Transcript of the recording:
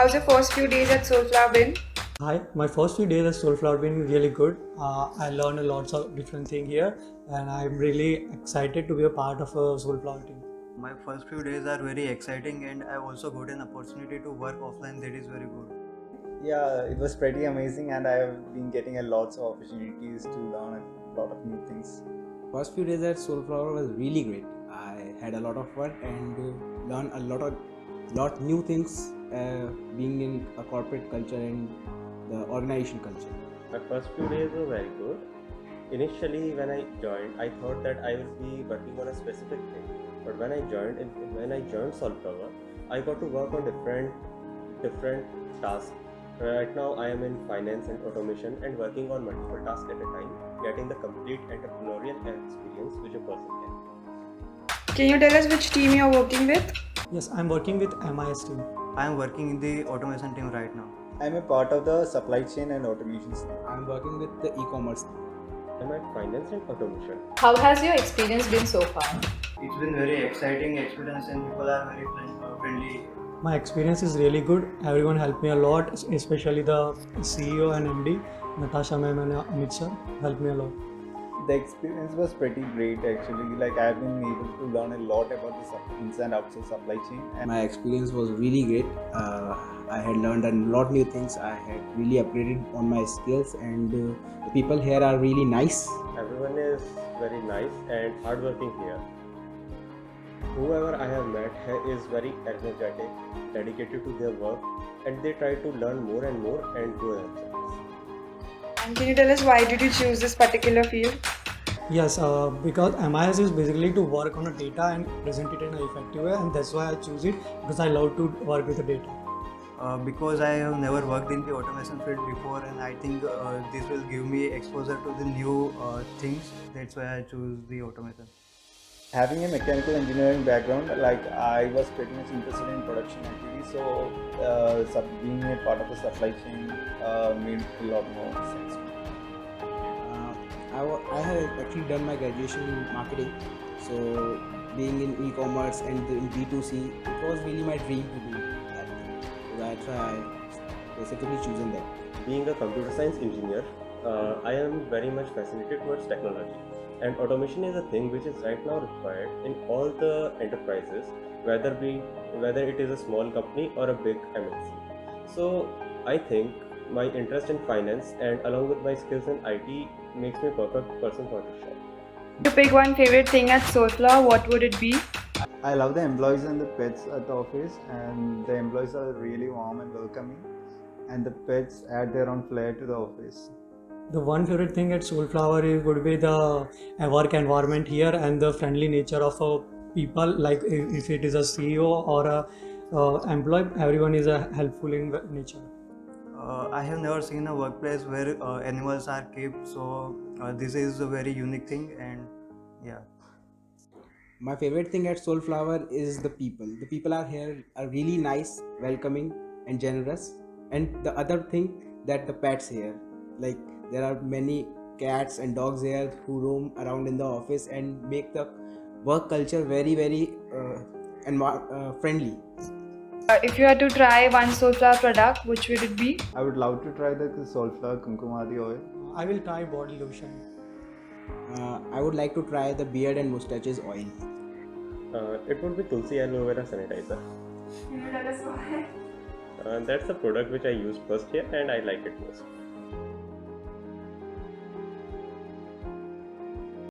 how's your first few days at Soulflower been? Hi, my first few days at Soulflower been really good. I learned a lots of different things here, and I'm really excited to be a part of a Soulflower team. My first few days are very exciting, and I also got an opportunity to work offline. That is very good. Yeah, it was pretty amazing, and I have been getting a lots of opportunities to learn a lot of new things. First few days at Soulflower was really great. I had a lot of fun and learned a lot new things being in a corporate culture and the organization culture. My first few days were very good. Initially, when I joined, I thought that I will be working on a specific thing. But when I joined Solflower, I got to work on different tasks. Right now, I am in finance and automation and working on multiple tasks at a time, getting the complete entrepreneurial experience which a person can. Can you tell us which team you're working with? Yes, I'm working with MIS team. I am working in the automation team right now. I'm a part of the supply chain and automation team. I'm working with the e-commerce. I'm at finance and automation. How has your experience been so far? It's been very exciting experience, and people are very friendly. My experience is really good. Everyone helped me a lot, especially the CEO and MD, Natasha ma'am and Amit sir helped me a lot. The experience was pretty great actually. Like I've been able to learn a lot about the ins and outs of supply chain. And My experience was really great. I had learned a lot new things. I had really upgraded on my skills, and the people here are really nice. Everyone is very nice and hardworking here. Whoever I have met here is very energetic, dedicated to their work, and they try to learn more and more and grow themselves. And can you tell us why did you choose this particular field? Yes, because MIS is basically to work on a data and present it in an effective way, and that's why I choose it because I love to work with the data. Because I have never worked in the automation field before, and I think this will give me exposure to the new things. That's why I choose the automation. having a mechanical engineering background, like I was pretty much interested in production activities, so being a part of the supply chain made a lot more sense to me. I had actually done my graduation in marketing, so being in e-commerce and in B2C, it was really my dream to do that thing. So that's why I basically chosen that. Being a computer science engineer, I am very much fascinated towards technology. And automation is a thing which is right now required in all the enterprises, whether it is a small company or a big MNC. So I think my interest in finance and along with my skills in IT makes me perfect person for this job. To pick one favorite thing at Soulflower, what would it be? I love the employees and the pets at the office, and the employees are really warm and welcoming, and the pets add their own flair to the office. The one favorite thing at Soulflower would be the work environment here and the friendly nature of people. Like if it is a CEO or a employee, everyone is helpful in nature. I have never seen a workplace where animals are kept, so this is a very unique thing, and yeah. My favorite thing at Soulflower is the people. The people are here are really nice, welcoming, and generous. And the other thing that the pets here, like there are many cats and dogs here who roam around in the office and make the work culture very friendly. If you had to try one Soulflower product, which would it be? I would love to try the Soulflower Kumkumadi oil. I will try body lotion. I would like to try the beard and mustaches oil. It would be Tulsi Aloe Vera Sanitizer. Can you tell us why? That's the product which I used first here and I like it most.